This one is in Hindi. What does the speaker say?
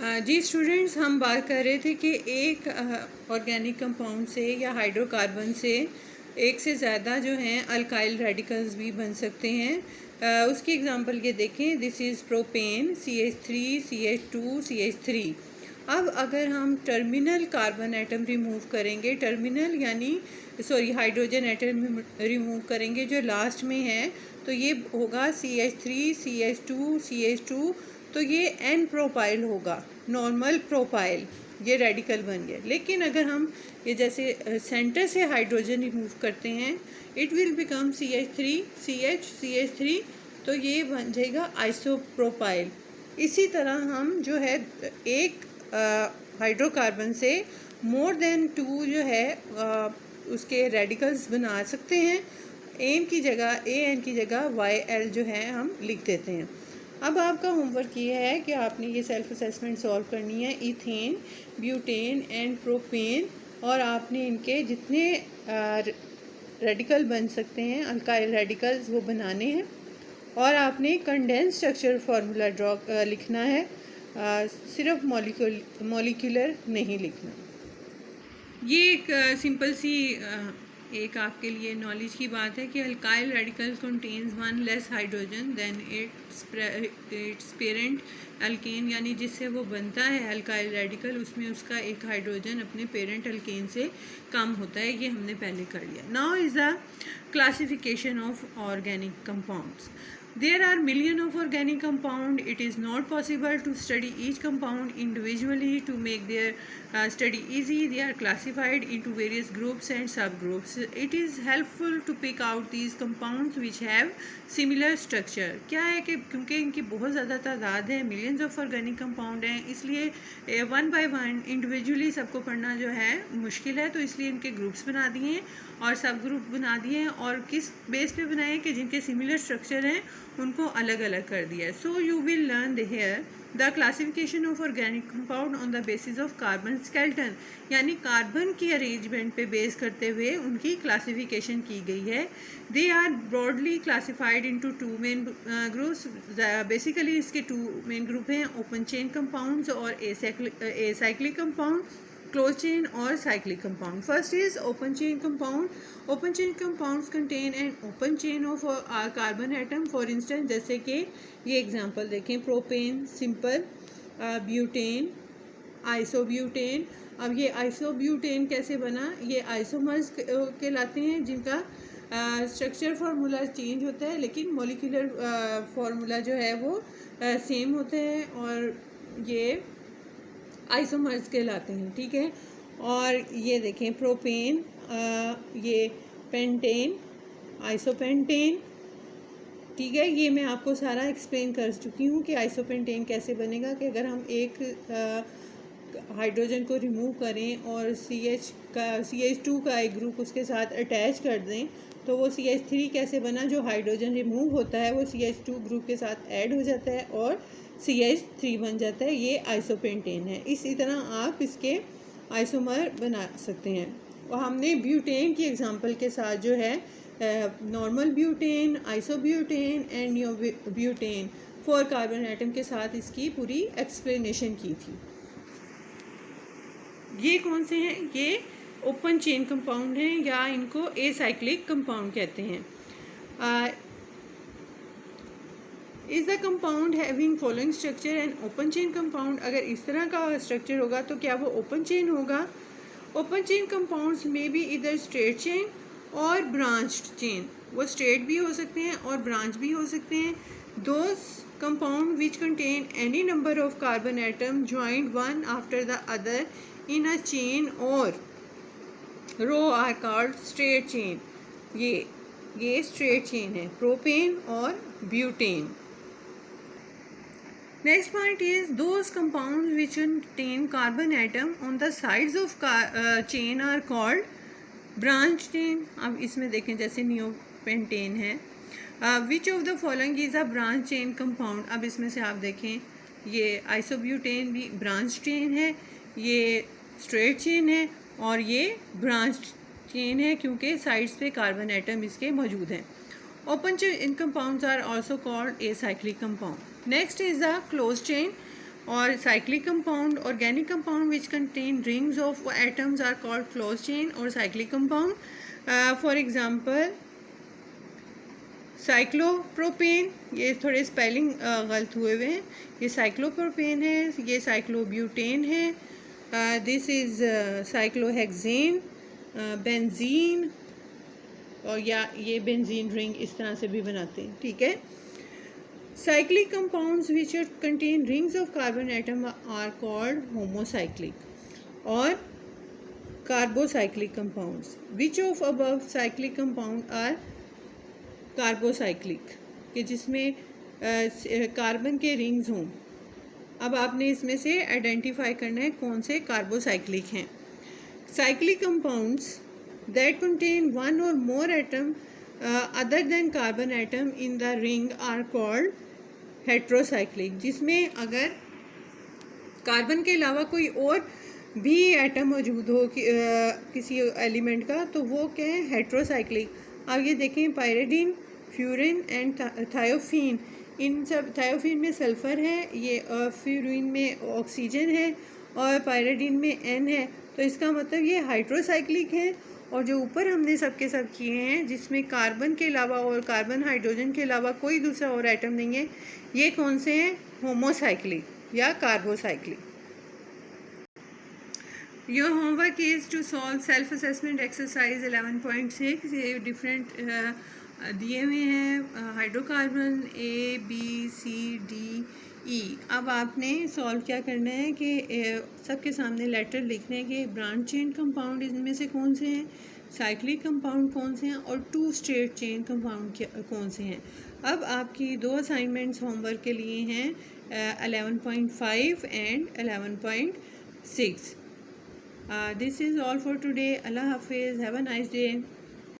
जी स्टूडेंट्स, हम बात कर रहे थे कि एक ऑर्गेनिक कंपाउंड से या हाइड्रोकार्बन से एक से ज़्यादा जो हैं अल्काइल रेडिकल्स भी बन सकते हैं। उसकी एग्जांपल ये देखें, this is propane CH3 CH2 CH3। अब अगर हम टर्मिनल कार्बन एटम रिमूव करेंगे, टर्मिनल यानी हाइड्रोजन एटम रिमूव करेंगे जो लास्ट में है, तो ये होगा CH3 CH2 CH2। तो ये एन प्रोपाइल होगा, नॉर्मल प्रोपाइल, ये रेडिकल बन गया। लेकिन अगर हम ये जैसे सेंटर से हाइड्रोजन रिमूव करते हैं, it will become CH3 CH3, तो ये बन जाएगा आइसोप्रोपाइल। इसी तरह हम जो है एक हाइड्रोकार्बन से मोर देन 2 जो है उसके रेडिकल्स बना सकते हैं। एन की जगह YL जो है हम लिख देते हैं। अब आपका होमवर्क ये है कि आपने ये सेल्फ असेसमेंट सॉल्व करनी है, इथेन, ब्यूटेन एंड प्रोपेन, और आपने इनके जितने रेडिकल बन सकते हैं अल्काइल रेडिकल्स वो बनाने हैं, और आपने कंडेंस स्ट्रक्चर फार्मूला लिखना है, सिर्फ मॉलिक्यूलर नहीं लिखना। ये एक सिंपल सी एक आपके लिए नॉलेज की बात है कि alkyl radical contains one less hydrogen than its parent alkane, यानी जिससे वो बनता है अल्काइल रेडिकल, उसमें उसका एक हाइड्रोजन अपने पेरेंट अल्केन से कम होता है। ये हमने पहले कर लिया। Now is the classification of organic compounds. There are millions of organic compounds. It is not possible to study each compound individually. To make their study easy, they are classified into various groups and subgroups. It is helpful to pick out these compounds which have similar structure. क्या है कि क्योंकि इनकी बहुत ज़्यादा तादाद है, मिलियंस ऑफ ऑर्गेनिक कंपाउंड हैं, इसलिए वन बाय वन इंडिविजुअली सबको पढ़ना जो है मुश्किल है, तो इसलिए इनके ग्रुप्स बना दिए हैं और सब ग्रुप बना दिए हैं। और किस बेस पे बनाए कि जिनके सिमिलर स्ट्रक्चर हैं उनको अलग अलग कर दिया है। So you will learn here the classification of organic compound on the basis of carbon skeleton, यानी कार्बन की अरेंजमेंट पे बेस करते हुए उनकी क्लासिफिकेशन की गई है। They are broadly classified into 2 main groups. Basically इसके 2 मेन ग्रुप हैं, ओपन चेन कंपाउंड्स और एसाइक्लिक कंपाउंड, closed chain और cyclic compound. First is open chain compound. Open chain compounds contain an open chain of carbon atom. For instance, जैसे कि ये एग्जांपल देखें, प्रोपेन सिंपल, ब्यूटेन, आइसोब्यूटेन। अब ये आइसोब्यूटेन कैसे बना, ये आइसोमर्स कहलाते हैं जिनका स्ट्रक्चर फार्मूला चेंज होता है, लेकिन मॉलिक्यूलर फार्मूला जो है वो सेम होते हैं, और ये आइसोमर्स कहलाते हैं। ठीक है। और ये देखें प्रोपेन, ये पेंटेन, आइसोपेंटेन। ठीक है, ये मैं आपको सारा एक्सप्लेन कर चुकी हूँ कि आइसोपेंटेन कैसे बनेगा, कि अगर हम एक हाइड्रोजन को रिमूव करें और CH2 का एक ग्रुप उसके साथ अटैच कर दें, तो वो CH3 कैसे बना, जो हाइड्रोजन रिमूव होता है वो CH2 ग्रुप के साथ ऐड हो जाता है और CH3 बन जाता है। ये आइसोपेंटेन है। इसी तरह आप इसके आइसोमर बना सकते हैं। और हमने ब्यूटेन की एग्जांपल के साथ जो है normal butane, isobutane and neobutane 4 carbon atom के साथ इसकी पूरी एक्सप्लेनेशन की थी। ये कौन से हैं, ये ओपन चेन कंपाउंड हैं, या इनको एसाइक्लिक कंपाउंड कहते हैं। Is the compound having following structure and open chain compound. अगर इस तरह का स्ट्रक्चर होगा तो क्या वो ओपन चेन होगा। ओपन चेन कंपाउंड्स में भी इधर स्ट्रेट चेन और ब्रांच्ड चेन, वो स्ट्रेट भी हो सकते हैं और ब्रांच भी हो सकते हैं। Those compound which contain any number of carbon atom joined one after the other in a chain और रो आर कॉल्ड स्ट्रेट चेन। ये स्ट्रेट चेन है, प्रोपेन और butane. Next point is those compounds which contain carbon atom on the sides of chain are called branch chain. अब इसमें देखें जैसे नियोपेंटेन है, which of the following is a branch chain compound. अब इसमें से आप देखें, ये आइसोब्यूटेन भी ब्रांच चेन है, ये स्ट्रेट चेन है और ये ब्रांच चेन है क्योंकि साइड्स पे कार्बन एटम इसके मौजूद हैं। Open chain compounds are also called acyclic compound. Next is the closed chain. और cyclic compound, organic compound which contain rings of atoms are called close chain और cyclic compound. For example cyclopropane, ये थोड़े स्पेलिंग गलत हुए हुए हैं, ये साइक्लोप्रोपेन है, ये साइक्लोब्यूटेन है, दिस इज़ साइक्लोहेक्सेन, बेंजीन, और या ये बेंजीन रिंग इस तरह से भी बनाते हैं. ठीक है. Cyclic compounds which contain rings of carbon atom are called homocyclic और carbocyclic compounds. Which of above cyclic compound are carbocyclic, कि जिसमें कार्बन के रिंग्स हों. अब आपने इसमें से आइडेंटिफाई करना है कौन से कार्बोसाइक्लिक हैं. Cyclic compounds that contain one or more atom other than carbon atom in the ring are called heterocyclic. जिसमें अगर कार्बन के अलावा कोई और भी एटम मौजूद हो किसी एलिमेंट का, तो वो क्या है, हेट्रोसाइक्लिक. अब ये देखें, पायरिडीन, फ्यूरिन एंड थायोफीन, इन सब, थायोफीन में सल्फ़र है, ये फ्यूरिन में ऑक्सीजन है और पायरिडीन में एन है. तो इसका मतलब ये हाइड्रोसाइक्लिक है. और जो ऊपर हमने सब के सब किए हैं जिसमें कार्बन के अलावा और कार्बन हाइड्रोजन के अलावा कोई दूसरा और आइटम नहीं है, ये कौन से हैं, होमोसाइक्लिक या carbocyclic. Your homework is to solve self assessment exercise 11.6. ये डिफरेंट दिए हुए हैं hydrocarbon A B C D E. अब आपने सॉल्व क्या करना है कि सबके सामने लेटर लिखने के ब्रांच चेन कंपाउंड इनमें से कौन से हैं, साइक्लिक कंपाउंड कौन से हैं और टू स्टेट चेन कंपाउंड कौन से हैं. अब आपकी दो असाइनमेंट्स होमवर्क के लिए हैं 11.5 and 11.6. This is all for today. Allah Hafiz. Have a nice day.